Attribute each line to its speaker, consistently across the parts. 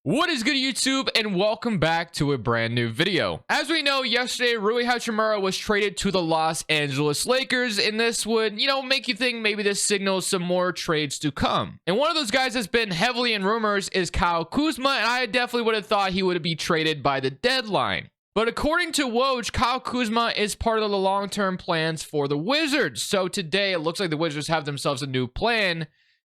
Speaker 1: What is good, YouTube, and welcome back to a brand new video. As we know, yesterday Rui Hachimura was traded to the Los Angeles Lakers, and this would, make you think maybe this signals some more trades to come. And one of those guys that's been heavily in rumors is Kyle Kuzma, and I definitely would have thought he would be traded by the deadline. But according to Woj, Kyle Kuzma is part of the long-term plans for the Wizards. So today it looks like the Wizards have themselves a new plan.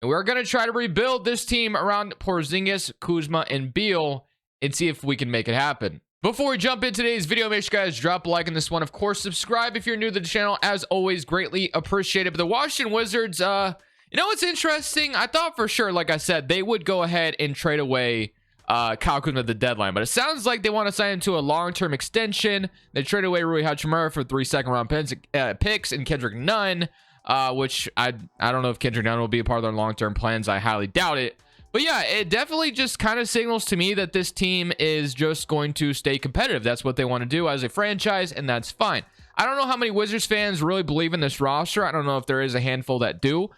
Speaker 1: And we're going to try to rebuild this team around Porzingis, Kuzma, and Beal and see if we can make it happen. Before we jump into today's video, make sure you guys drop a like on this one. Of course, subscribe if you're new to the channel. As always, greatly appreciated. But the Washington Wizards, what's interesting? I thought for sure, like I said, they would go ahead and trade away Kyle Kuzma at the deadline. But it sounds like they want to sign him to a long-term extension. They traded away Rui Hachimura for 3 second-round picks and Kendrick Nunn. Which I don't know if Kendrick Nunn will be a part of their long-term plans. I highly doubt it. But yeah, it definitely just kind of signals to me that this team is just going to stay competitive. That's what they want to do as a franchise, and that's fine. I don't know how many Wizards fans really believe in this roster. I don't know if there is a handful that do.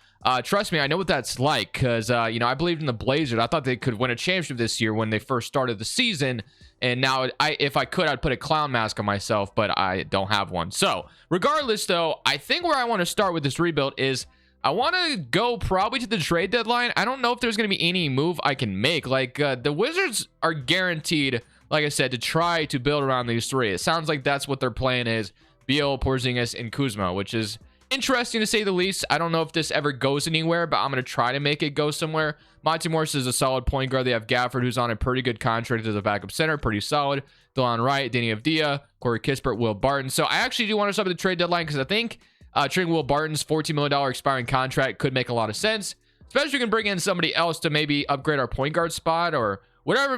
Speaker 1: Trust me, I know what that's like because, I believed in the Blazers. I thought they could win a championship this year when they first started the season. And now, if I could, I'd put a clown mask on myself, but I don't have one. So, regardless, though, I think where I want to start with this rebuild is I want to go probably to the trade deadline. I don't know if there's going to be any move I can make. Like, the Wizards are guaranteed, like I said, to try to build around these three. It sounds like that's what their plan is. Beal, Porzingis, and Kuzma, which is interesting to say the least. I don't know if this ever goes anywhere, but I'm going to try to make it go somewhere. Monte is a solid point guard. They have Gafford, who's on a pretty good contract as a backup center. Pretty solid. Delon Wright, Danny Avdija, Corey Kispert, Will Barton. So I actually do want to start with the trade deadline because I think trading Will Barton's $14 million expiring contract could make a lot of sense. Especially if we can bring in somebody else to maybe upgrade our point guard spot or whatever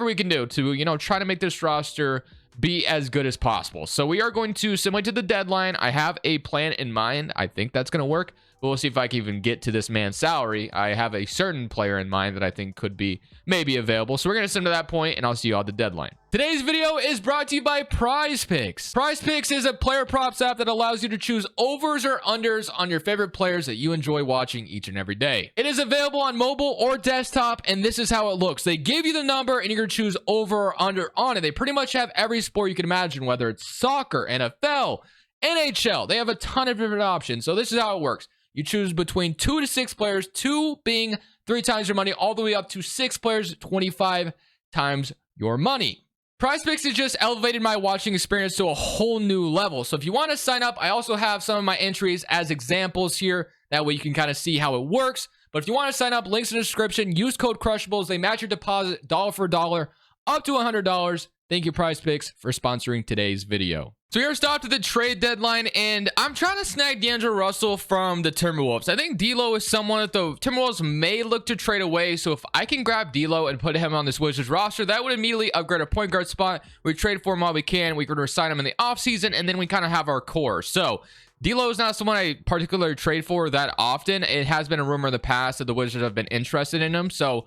Speaker 1: we can do to, try to make this roster be as good as possible. So we are going to simulate to the deadline. I have a plan in mind. I think that's going to work, but we'll see if I can even get to this man's salary. I have a certain player in mind that I think could be maybe available. So we're going to send to that point, and I'll see you all at the deadline. Today's video is brought to you by Prize Picks. Prize Picks is a player props app that allows you to choose overs or unders on your favorite players that you enjoy watching each and every day. It is available on mobile or desktop, and this is how it looks. They give you the number, and you're going to choose over or under on it. They pretty much have every sport you can imagine, whether it's soccer, NFL, NHL. They have a ton of different options. So this is how it works. You choose between 2 to 6 players, 2 being 3 times your money, all the way up to 6 players, 25 times your money. Prize Picks has just elevated my watching experience to a whole new level. So if you want to sign up, I also have some of my entries as examples here. That way you can kind of see how it works. But if you want to sign up, links in the description. Use code Crushables. They match your deposit dollar for dollar up to $100. Thank you, Prize Picks, for sponsoring today's video. So we're stopped at the trade deadline, and I'm trying to snag D'Angelo Russell from the Timberwolves. I think D'Lo is someone that the Timberwolves may look to trade away. So if I can grab D'Lo and put him on this Wizards roster, that would immediately upgrade our point guard spot. We trade for him while we can. We can resign him in the offseason, and then we kind of have our core. So D'Lo is not someone I particularly trade for that often. It has been a rumor in the past that the Wizards have been interested in him. So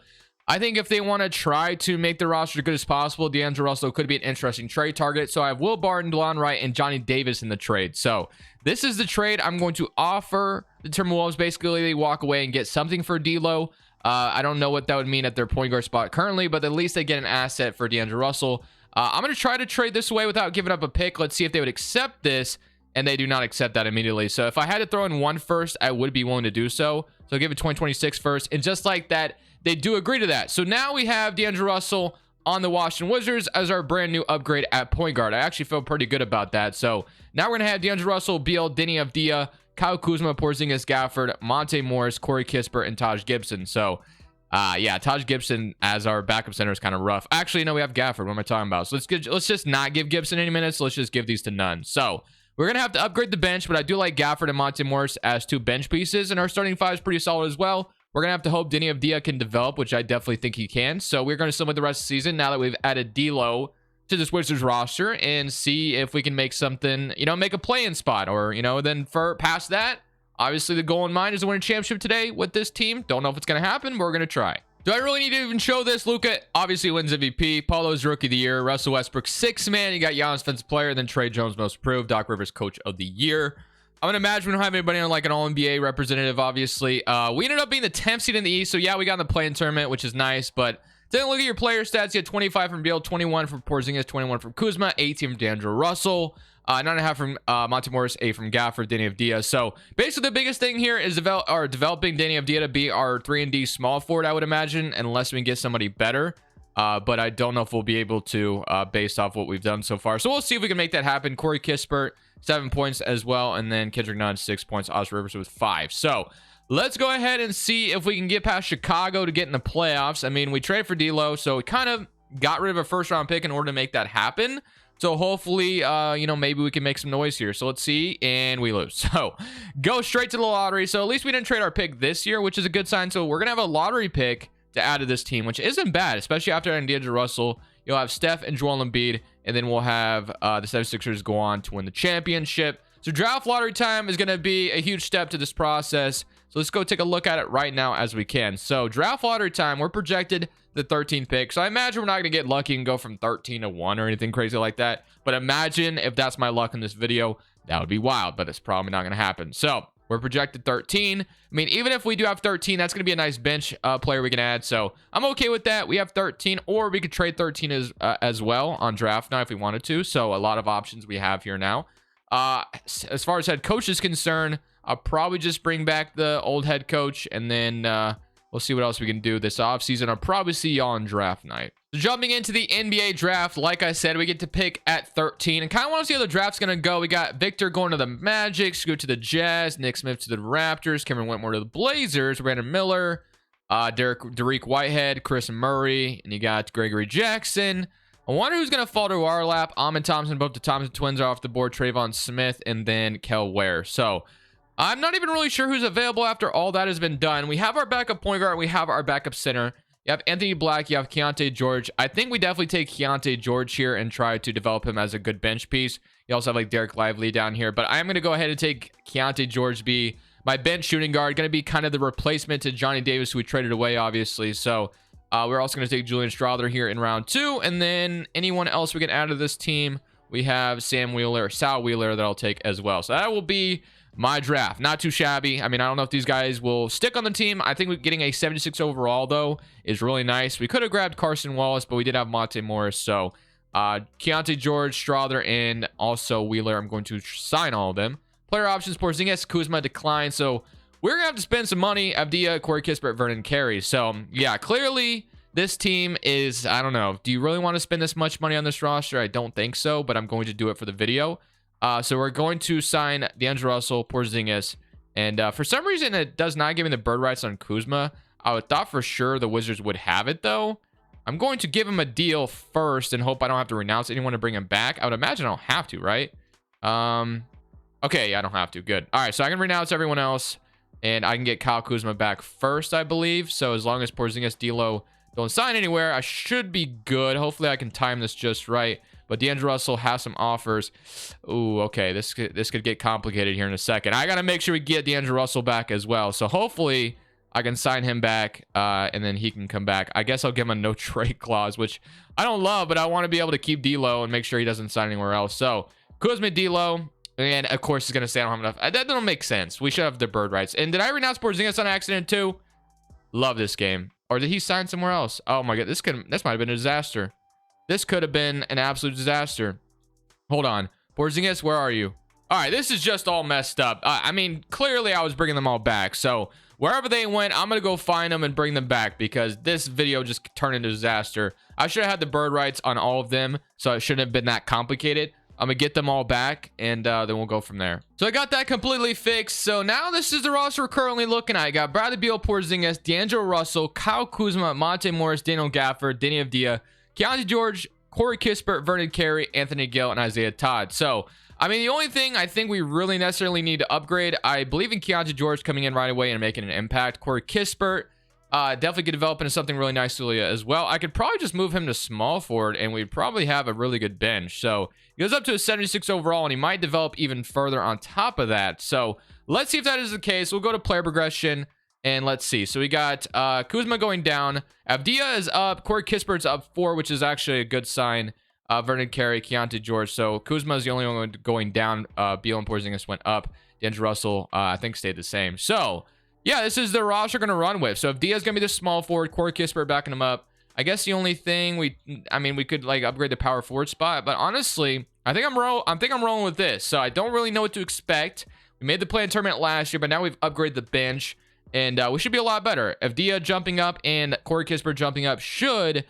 Speaker 1: I think if they want to try to make the roster as good as possible, D'Angelo Russell could be an interesting trade target. So I have Will Barton, Delon Wright, and Johnny Davis in the trade. So this is the trade I'm going to offer the Timberwolves. Basically, they walk away and get something for D'Lo. I don't know what that would mean at their point guard spot currently, but at least they get an asset for D'Angelo Russell. I'm going to try to trade this away without giving up a pick. Let's see if they would accept this. And they do not accept that immediately. So if I had to throw in one first, I would be willing to do so. So I'll give it 2026 first. And just like that, they do agree to that. So now we have D'Angelo Russell on the Washington Wizards as our brand new upgrade at point guard. I actually feel pretty good about that. So now we're going to have D'Angelo Russell, Beal, Danny Avdija, Kyle Kuzma, Porzingis, Gafford, Monte Morris, Corey Kispert, and Taj Gibson. So yeah, Taj Gibson as our backup center is kind of rough. Actually, no, we have Gafford. What am I talking about? So let's just not give Gibson any minutes. Let's just give these to none. So we're going to have to upgrade the bench, but I do like Gafford and Monte Morris as 2 bench pieces, and our starting 5 is pretty solid as well. We're going to have to hope Danny Avdija can develop, which I definitely think he can. So we're going to simulate the rest of the season now that we've added D'Lo to this Wizards roster and see if we can make something, make a play-in spot or, then for past that, obviously the goal in mind is to win a championship today with this team. Don't know if it's going to happen, but we're going to try. Do I really need to even show this? Luka obviously wins MVP. Paulo's Rookie of the Year. Russell Westbrook, 6th man. You got Giannis Defensive Player. And then Trey Jones, Most Improved. Doc Rivers, Coach of the Year. I'm going to imagine we don't have anybody on like an All-NBA representative, obviously. We ended up being the 10th seed in the East. So, yeah, we got in the play-in tournament, which is nice. But Taking a look at your player stats, you get 25 from Beal, 21 from Porzingis, 21 from Kuzma, 18 from D'Angelo Russell, 9.5 from Monte Morris, 8 from Gafford, Danny Avdija. So basically the biggest thing here is developing Danny Avdija to be our 3-and-D small forward, I would imagine, unless we can get somebody better. But I don't know if we'll be able to based off what we've done so far. So we'll see if we can make that happen. Corey Kispert, 7 points as well. And then Kendrick Nunn, 6 points. Austin Rivers with 5. So let's go ahead and see if we can get past Chicago to get in the playoffs. I mean, we traded for D'Lo, so we kind of got rid of a first-round pick in order to make that happen. So hopefully, you know, maybe we can make some noise here. So let's see, and we lose. So go straight to the lottery. So at least we didn't trade our pick this year, which is a good sign. So we're going to have a lottery pick to add to this team, which isn't bad, especially after adding D'Angelo Russell. You'll have Steph and Joel Embiid, and then we'll have the 76ers go on to win the championship. So draft lottery time is going to be a huge step to this process. So let's go take a look at it right now as we can. So draft lottery time, we're projected the 13th pick. So I imagine we're not going to get lucky and go from 13 to 1 or anything crazy like that. But imagine if that's my luck in this video, that would be wild, but it's probably not going to happen. So we're projected 13. I mean, even if we do have 13, that's going to be a nice bench player we can add. So I'm okay with that. We have 13, or we could trade 13 as well on draft night if we wanted to. So a lot of options we have here now. As far as head coach is concerned, I'll probably just bring back the old head coach, and then we'll see what else we can do this offseason. I'll probably see y'all on draft night. So jumping into the NBA draft, like I said, we get to pick at 13. And kind of want to see how the draft's going to go. We got Victor going to the Magic, Scoot to the Jazz, Nick Smith to the Raptors, Cameron Whitmore to the Blazers, Brandon Miller, Derek Whitehead, Chris Murray, and you got Gregory Jackson. I wonder who's going to fall to our lap. Amon Thompson, both the Thompson twins are off the board, Trayvon Smith, and then Kel Ware. So I'm not even really sure who's available after all that has been done. We have our backup point guard. We have our backup center. You have Anthony Black. You have Keontae George. I think we definitely take Keontae George here and try to develop him as a good bench piece. You also have like Derek Lively down here. But I'm going to go ahead and take Keontae George to be my bench shooting guard. Going to be kind of the replacement to Johnny Davis, who we traded away, obviously. So we're also going to take Julian Strawther here in round 2. And then anyone else we can add to this team, we have Sal Wheeler that I'll take as well. So that will be my draft. Not too shabby. I mean, I don't know if these guys will stick on the team. I think getting a 76 overall, though, is really nice. We could have grabbed Carson Wallace, but we did have Monte Morris. So Keontae George, Strawther, and also Wheeler, I'm going to sign all of them. Player options, Porzingis, Kuzma decline. So we're going to have to spend some money. Avdija, Corey Kispert, Vernon Carey. So, yeah, clearly this team is, I don't know. Do you really want to spend this much money on this roster? I don't think so, but I'm going to do it for the video. So we're going to sign D'Angelo Russell, Porzingis, and for some reason it does not give me the bird rights on Kuzma. I thought for sure the Wizards would have it though. I'm going to give him a deal first and hope I don't have to renounce anyone to bring him back. I would imagine I don't have to, right? Okay, yeah, I don't have to. Good. All right, so I can renounce everyone else, and I can get Kyle Kuzma back first, I believe. So as long as Porzingis, D'Lo don't sign anywhere, I should be good. Hopefully I can time this just right. But D'Angelo Russell has some offers. Ooh, okay. This could get complicated here in a second. I got to make sure we get D'Angelo Russell back as well. So hopefully I can sign him back and then he can come back. I guess I'll give him a no trade clause, which I don't love, but I want to be able to keep D'Lo and make sure he doesn't sign anywhere else. So Kuzma, D'Lo, and of course he's going to say I don't have enough. That don't make sense. We should have the bird rights. And did I renounce Porzingis on accident too? Love this game. Or did he sign somewhere else? Oh my God. This might have been a disaster. This could have been an absolute disaster. Hold on. Porzingis, where are you? All right, this is just all messed up. I mean, clearly I was bringing them all back. So wherever they went, I'm going to go find them and bring them back because this video just turned into a disaster. I should have had the bird rights on all of them, so it shouldn't have been that complicated. I'm going to get them all back, and then we'll go from there. So I got that completely fixed. So now this is the roster we're currently looking at. I got Bradley Beal, Porzingis, D'Angelo Russell, Kyle Kuzma, Monte Morris, Daniel Gafford, Danny Avdija, Keontae George, Corey Kispert, Vernon Carey, Anthony Gill, and Isaiah Todd. So, I mean, the only thing I think we really necessarily need to upgrade, I believe in Keontae George coming in right away and making an impact. Corey Kispert definitely could develop into something really nice as well. I could probably just move him to small forward, and we'd probably have a really good bench. So, he goes up to a 76 overall, and he might develop even further on top of that. So, let's see if that is the case. We'll go to player progression. And let's see. So we got Kuzma going down. Avdija is up. Corey Kispert's up 4, which is actually a good sign. Vernon Carey, Keontae George. So Kuzma is the only one going down. Beal and Porzingis went up. D'Angelo Russell, I think, stayed the same. So, yeah, this is the roster going to run with. So Avdija is going to be the small forward. Corey Kispert backing him up. I guess the only thing we could like upgrade the power forward spot, but honestly, I think I'm rolling with this. So I don't really know what to expect. We made the play in tournament last year, but now we've upgraded the bench, and we should be a lot better. Avdia jumping up and Corey Kispert jumping up should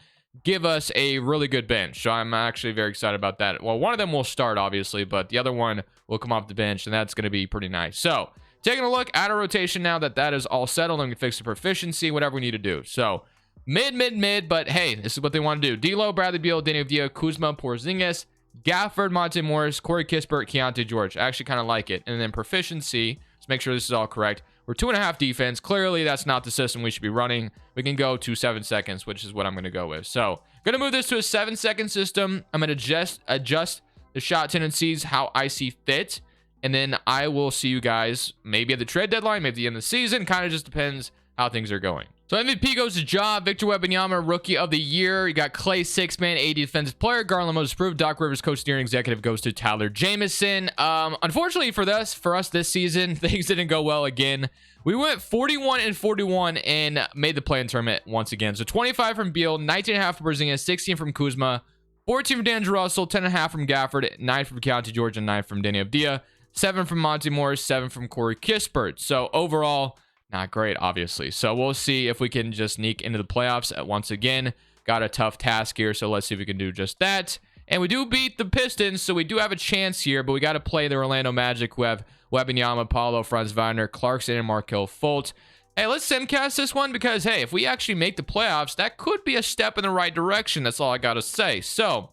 Speaker 1: give us a really good bench. So I'm actually very excited about that. Well, one of them will start, obviously, but the other one will come off the bench, and that's going to be pretty nice. So taking a look at our rotation now that is all settled, and we can fix the proficiency, whatever we need to do. So mid, but hey, this is what they want to do. D'Lo, Bradley Beal, Danny Avdia, Kuzma, Porzingis, Gafford, Monte Morris, Corey Kispert, Keontae George. I actually kind of like it. And then proficiency, let's make sure this is all correct. We're 2.5 defense. Clearly, that's not the system we should be running. We can go to 7 seconds, which is what I'm going to go with. So, going to move this to a 7-second system. I'm going to adjust the shot tendencies how I see fit. And then I will see you guys maybe at the trade deadline, maybe at the end of the season. Kind of just depends how things are going. So MVP goes to Ja, Victor Wembanyama, Rookie of the Year. You got Clay, 6-man, 80 defensive player. Garland most improved. Doc Rivers, Coach Steering Executive, goes to Tyler Jamison. Unfortunately for us this season, things didn't go well again. We went 41-41 and made the play-in tournament once again. So 25 from Beal, 19.5 from Porzingis, 16 from Kuzma, 14 from D'Angelo Russell, 10.5 from Gafford, 9 from Keontae George, and 9 from Danny Avdia, 7 from Monte Morris, 7 from Corey Kispert. So overall, not great, obviously. So we'll see if we can just sneak into the playoffs once again. Got a tough task here, so let's see if we can do just that. And we do beat the Pistons, so we do have a chance here, but we got to play the Orlando Magic, who have Wembanyama, Paulo, Franz Wagner, Clarkson, and Markelle Fultz. Hey, let's simcast this one because, hey, if we actually make the playoffs, that could be a step in the right direction. That's all I got to say. So,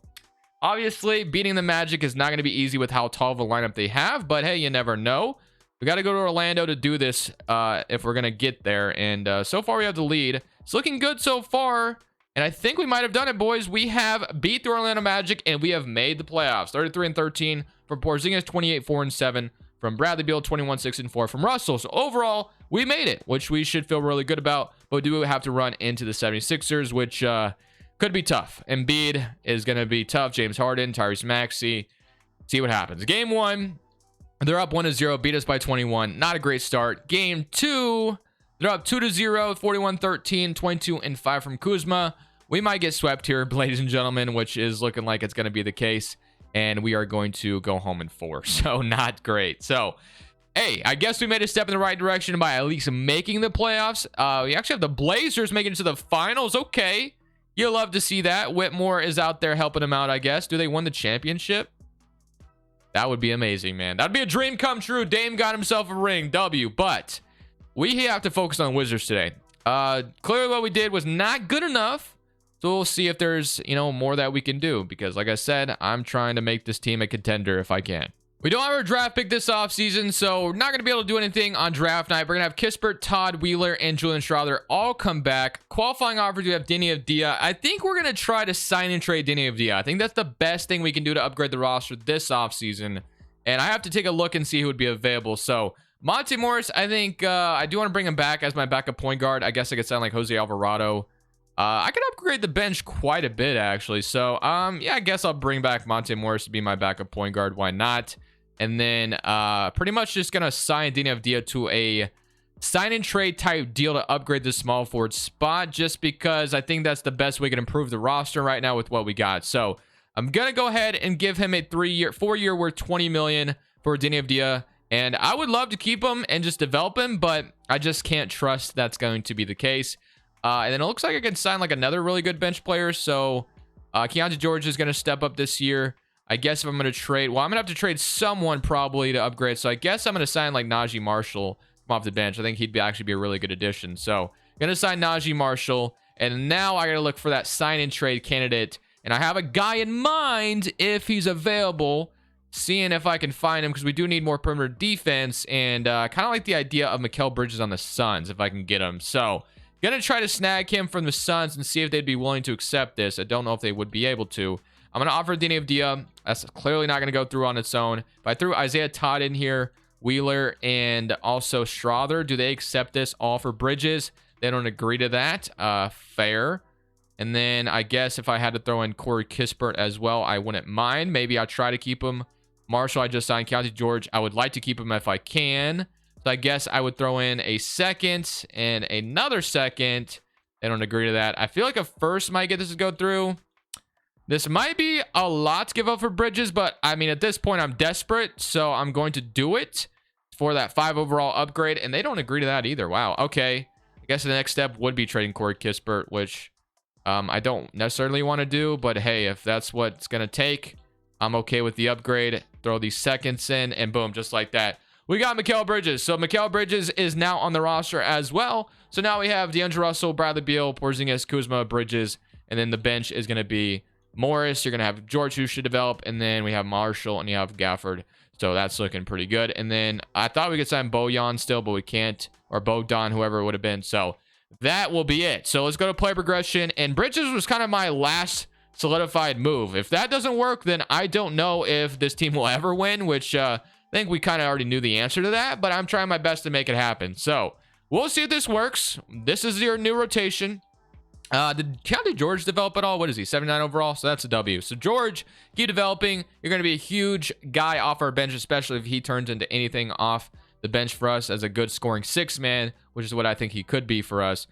Speaker 1: obviously, beating the Magic is not going to be easy with how tall of a lineup they have, but hey, you never know. We got to go to Orlando to do this if we're going to get there. And so far, we have the lead. It's looking good so far. And I think we might have done it, boys. We have beat the Orlando Magic, and we have made the playoffs. 33-13 from Porzingis, 28-4-7 from Bradley Beal, 21-6-4 from Russell. So overall, we made it, which we should feel really good about. But we do have to run into the 76ers, which could be tough. Embiid is going to be tough. James Harden, Tyrese Maxey. See what happens. Game 1. They're up 1-0, beat us by 21. Not a great start. Game 2, they're up 2-0, 41-13, 22-5 from Kuzma. We might get swept here, ladies and gentlemen, which is looking like it's going to be the case. And we are going to go home in 4. So not great. So, hey, I guess we made a step in the right direction by at least making the playoffs. We actually have the Blazers making it to the finals. Okay. You'll love to see that. Whitmore is out there helping them out, I guess. Do they win the championship? That would be amazing, man. That'd be a dream come true. Dame got himself a ring. W. But we have to focus on Wizards today. Clearly what we did was not good enough. So we'll see if there's, more that we can do. Because like I said, I'm trying to make this team a contender if I can. We don't have a draft pick this offseason, so we're not going to be able to do anything on draft night. We're going to have Kispert, Todd Wheeler, and Julian Strawther all come back. Qualifying offers, we have Danny Avdia. I think we're going to try to sign and trade Danny Avdia. I think that's the best thing we can do to upgrade the roster this offseason. And I have to take a look and see who would be available. So, Monte Morris, I think I do want to bring him back as my backup point guard. I guess I could sound like Jose Alvarado. I could upgrade the bench quite a bit, actually. So, yeah, I guess I'll bring back Monte Morris to be my backup point guard. Why not? And then pretty much just going to sign Danny Avdia to a sign and trade type deal to upgrade the small forward spot, just because I think that's the best way to improve the roster right now with what we got. So I'm going to go ahead and give him a 4-year worth $20 million for Danny Avdia. And I would love to keep him and just develop him, but I just can't trust that's going to be the case. And then it looks like I can sign like another really good bench player. So Keontae George is going to step up this year. I guess if I'm going to trade, well, I'm going to have to trade someone probably to upgrade. So I guess I'm going to sign like Najee Marshall from off the bench. I think he'd actually be a really good addition. So going to sign Najee Marshall. And now I got to look for that sign and trade candidate. And I have a guy in mind if he's available, seeing if I can find him, because we do need more perimeter defense. And kind of like the idea of Mikal Bridges on the Suns if I can get him. So going to try to snag him from the Suns and see if they'd be willing to accept this. I don't know if they would be able to. I'm going to offer Danny Avdia. That's clearly not going to go through on its own. If I threw Isaiah Todd in here, Wheeler, and also Strawther, do they accept this all for Bridges? They don't agree to that. Fair. And then I guess if I had to throw in Corey Kispert as well, I wouldn't mind. Maybe I'll try to keep him. Marshall, I just signed. Keontae George, I would like to keep him if I can. So I guess I would throw in a second and another second. They don't agree to that. I feel like a first might get this to go through. This might be a lot to give up for Bridges, but I mean, at this point, I'm desperate, so I'm going to do it for that 5 overall upgrade, and they don't agree to that either. Wow. Okay. I guess the next step would be trading Corey Kispert, which I don't necessarily want to do, but hey, if that's what it's going to take, I'm okay with the upgrade. Throw these seconds in, and boom, just like that. We got Mikal Bridges. So Mikal Bridges is now on the roster as well. So now we have D'Angelo Russell, Bradley Beal, Porzingis, Kuzma, Bridges, and then the bench is going to be Morris. You're going to have George, who should develop, and then we have Marshall, and you have Gafford. So that's looking pretty good. And then I thought we could sign Bojan still, but we can't, or Bogdan, whoever it would have been. So that will be it. So let's go to play progression, and Bridges was kind of my last solidified move. If that doesn't work, then I don't know if this team will ever win, which I think we kind of already knew the answer to that, but I'm trying my best to make it happen. So we'll see if this works. This is your new rotation. Did County George develop at all? What is he? 79 overall? So that's a W. So George, keep developing. You're going to be a huge guy off our bench, especially if he turns into anything off the bench for us as a good scoring 6-man, which is what I think he could be for us.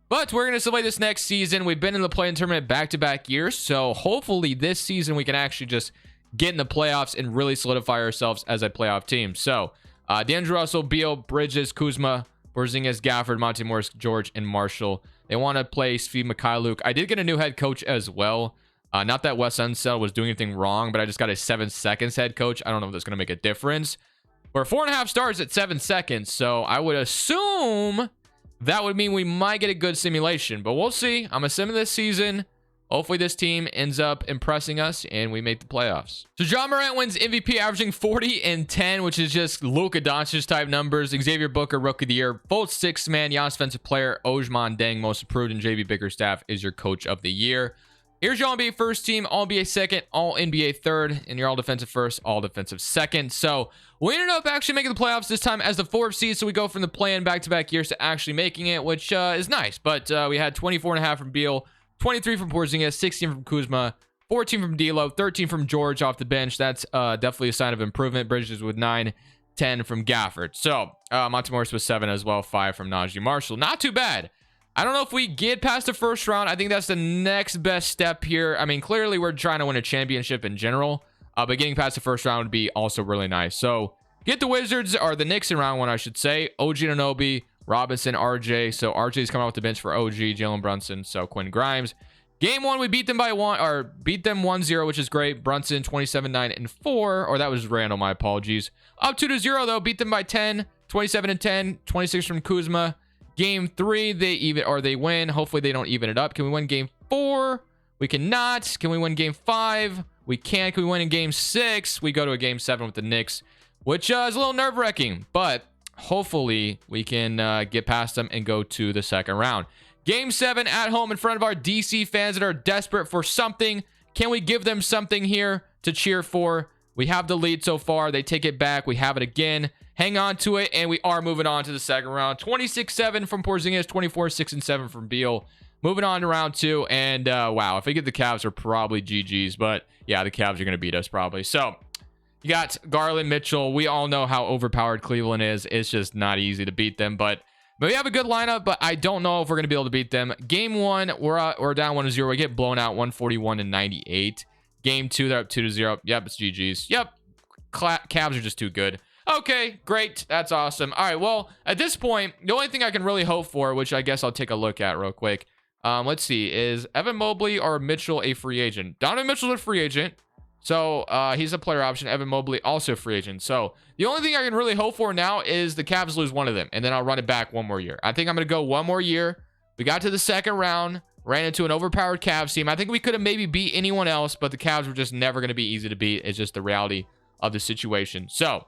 Speaker 1: But we're going to play this next season. We've been in the play-in tournament back-to-back years, so hopefully this season we can actually just get in the playoffs and really solidify ourselves as a playoff team. So D'Angelo Russell, Beal, Bridges, Kuzma, Porzingis, Gafford, Monte Morris, George, and Marshall. They want to play Svi Mikhailuk. I did get a new head coach as well. Not that Wes Unseld was doing anything wrong, but I just got a 7 seconds head coach. I don't know if that's going to make a difference. We're 4.5 stars at 7 seconds, so I would assume that would mean we might get a good simulation, but we'll see. I'm assuming this season, hopefully this team ends up impressing us and we make the playoffs. So John Morant wins MVP, averaging 40 and 10, which is just Luka Doncic type numbers. Xavier Booker, Rookie of the Year. Both 6-man, Giannis Defensive Player. Ojman Deng, Most Improved, and JB Bickerstaff is your Coach of the Year. Here's your All-NBA first team, All-NBA second, All-NBA third, and your All-Defensive first, All-Defensive second. So we ended up actually making the playoffs this time as the 4th seed, so we go from the play-in back-to-back years to actually making it, which is nice. But we had 24.5 from Beal, 23 from Porzingis, 16 from Kuzma, 14 from D'Lo, 13 from George off the bench. That's definitely a sign of improvement. Bridges with 9, 10 from Gafford. So Monte Morris with 7 as well, 5 from Najee Marshall. Not too bad. I don't know if we get past the first round. I think that's the next best step here. I mean, clearly we're trying to win a championship in general, but getting past the first round would be also really nice. So get the Wizards, or the Knicks in round 1, I should say. OG Anunoby, Robinson, RJ. So RJ's coming off the bench for OG, Jalen Brunson, so Quinn Grimes. Game 1, we beat them by 1, or beat them 1-0, which is great. Brunson 27, 9, and 4. Or that was Randall, my apologies. Up 2-0 though, beat them by 10, 27 and 10, 26 from Kuzma. Game 3, they win. Hopefully they don't even it up. Can we win game 4? We cannot. Can we win game 5? We can. Can we win in game 6? We go to a game 7 with the Knicks, which is a little nerve-wracking, but hopefully we can get past them and go to the second round. Game 7 at home in front of our DC fans that are desperate for something. Can we give them something here to cheer for? We have the lead so far. They take it back. We have it again. Hang on to it, and we are moving on to the second round. 26-7 from Porzingis, 24-6 and 7 from Beal. Moving on to round 2, and wow, if we get the Cavs, are probably GG's, but yeah, the Cavs are going to beat us probably. So you got Garland, Mitchell. We all know how overpowered Cleveland is. It's just not easy to beat them, but we have a good lineup, but I don't know if we're going to be able to beat them. Game 1, we're down 1-0. We get blown out 141-98. Game 2, they're up 2-0. Yep, it's GG's. Yep, Cavs are just too good. Okay, great. That's awesome. All right, well, at this point, the only thing I can really hope for, which I guess I'll take a look at real quick, let's see, is Evan Mobley or Mitchell a free agent? Donovan Mitchell's a free agent, so he's a player option. Evan Mobley also a free agent. So the only thing I can really hope for now is the Cavs lose one of them, and then I'll run it back one more year. I think I'm going to go one more year. We got to the second round, ran into an overpowered Cavs team. I think we could have maybe beat anyone else, but the Cavs were just never going to be easy to beat. It's just the reality of the situation. So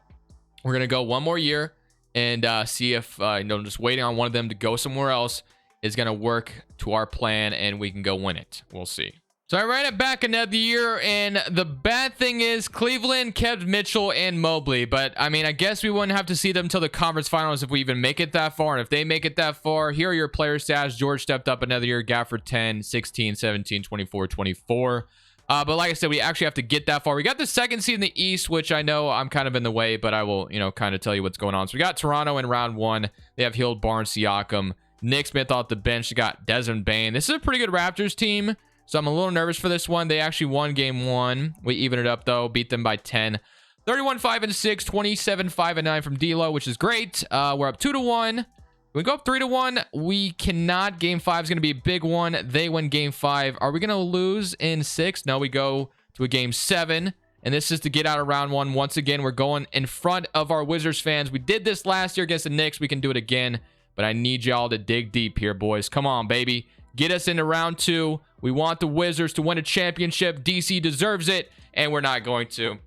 Speaker 1: we're going to go one more year and see if, just waiting on one of them to go somewhere else is going to work to our plan and we can go win it. We'll see. So I ran it back another year, and the bad thing is Cleveland kept Mitchell and Mobley, but I mean, I guess we wouldn't have to see them until the conference finals if we even make it that far. And if they make it that far, here are your player stats. George stepped up another year, Gafford 10, 16, 17, 24, 24. But like I said, we actually have to get that far. We got the second seed in the East, which I know I'm kind of in the way, but I will, kind of tell you what's going on. So we got Toronto in round 1. They have Hield, Barnes, Siakam, Nick Smith off the bench. You got Desmond Bain. This is a pretty good Raptors team, so I'm a little nervous for this one. They actually won game 1. We evened it up, though. Beat them by 10. 31-5-6, 27-5-9 from D'Lo, which is great. We're up 2-1. We go up 3-1. We cannot. Game 5 is going to be a big one. They win game 5. Are we going to lose in 6? No, we go to a game 7. And this is to get out of round 1. Once again, we're going in front of our Wizards fans. We did this last year against the Knicks. We can do it again. But I need y'all to dig deep here, boys. Come on, baby. Get us into round 2. We want the Wizards to win a championship. DC deserves it. And we're not going to.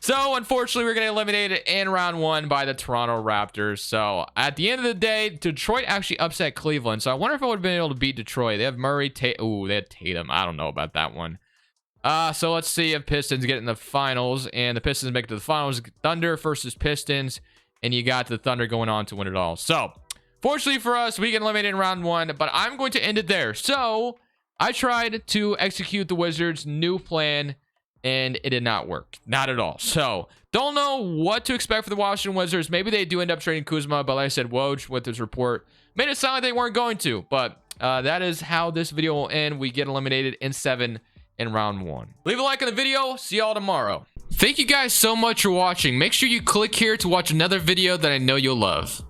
Speaker 1: So, unfortunately, we're going to eliminate it in round 1 by the Toronto Raptors. So, at the end of the day, Detroit actually upset Cleveland. So, I wonder if I would have been able to beat Detroit. They have Murray. Ooh, they had Tatum. I don't know about that one. So, let's see if Pistons get in the finals. And the Pistons make it to the finals. Thunder versus Pistons. And you got the Thunder going on to win it all. So, fortunately for us, we get eliminated in round 1. But I'm going to end it there. So, I tried to execute the Wizards' new plan. And it did not work. Not at all. So, don't know what to expect for the Washington Wizards. Maybe they do end up trading Kuzma. But like I said, Woj with his report made it sound like they weren't going to. But that is how this video will end. We get eliminated in 7 in round 1. Leave a like on the video. See y'all tomorrow. Thank you guys so much for watching. Make sure you click here to watch another video that I know you'll love.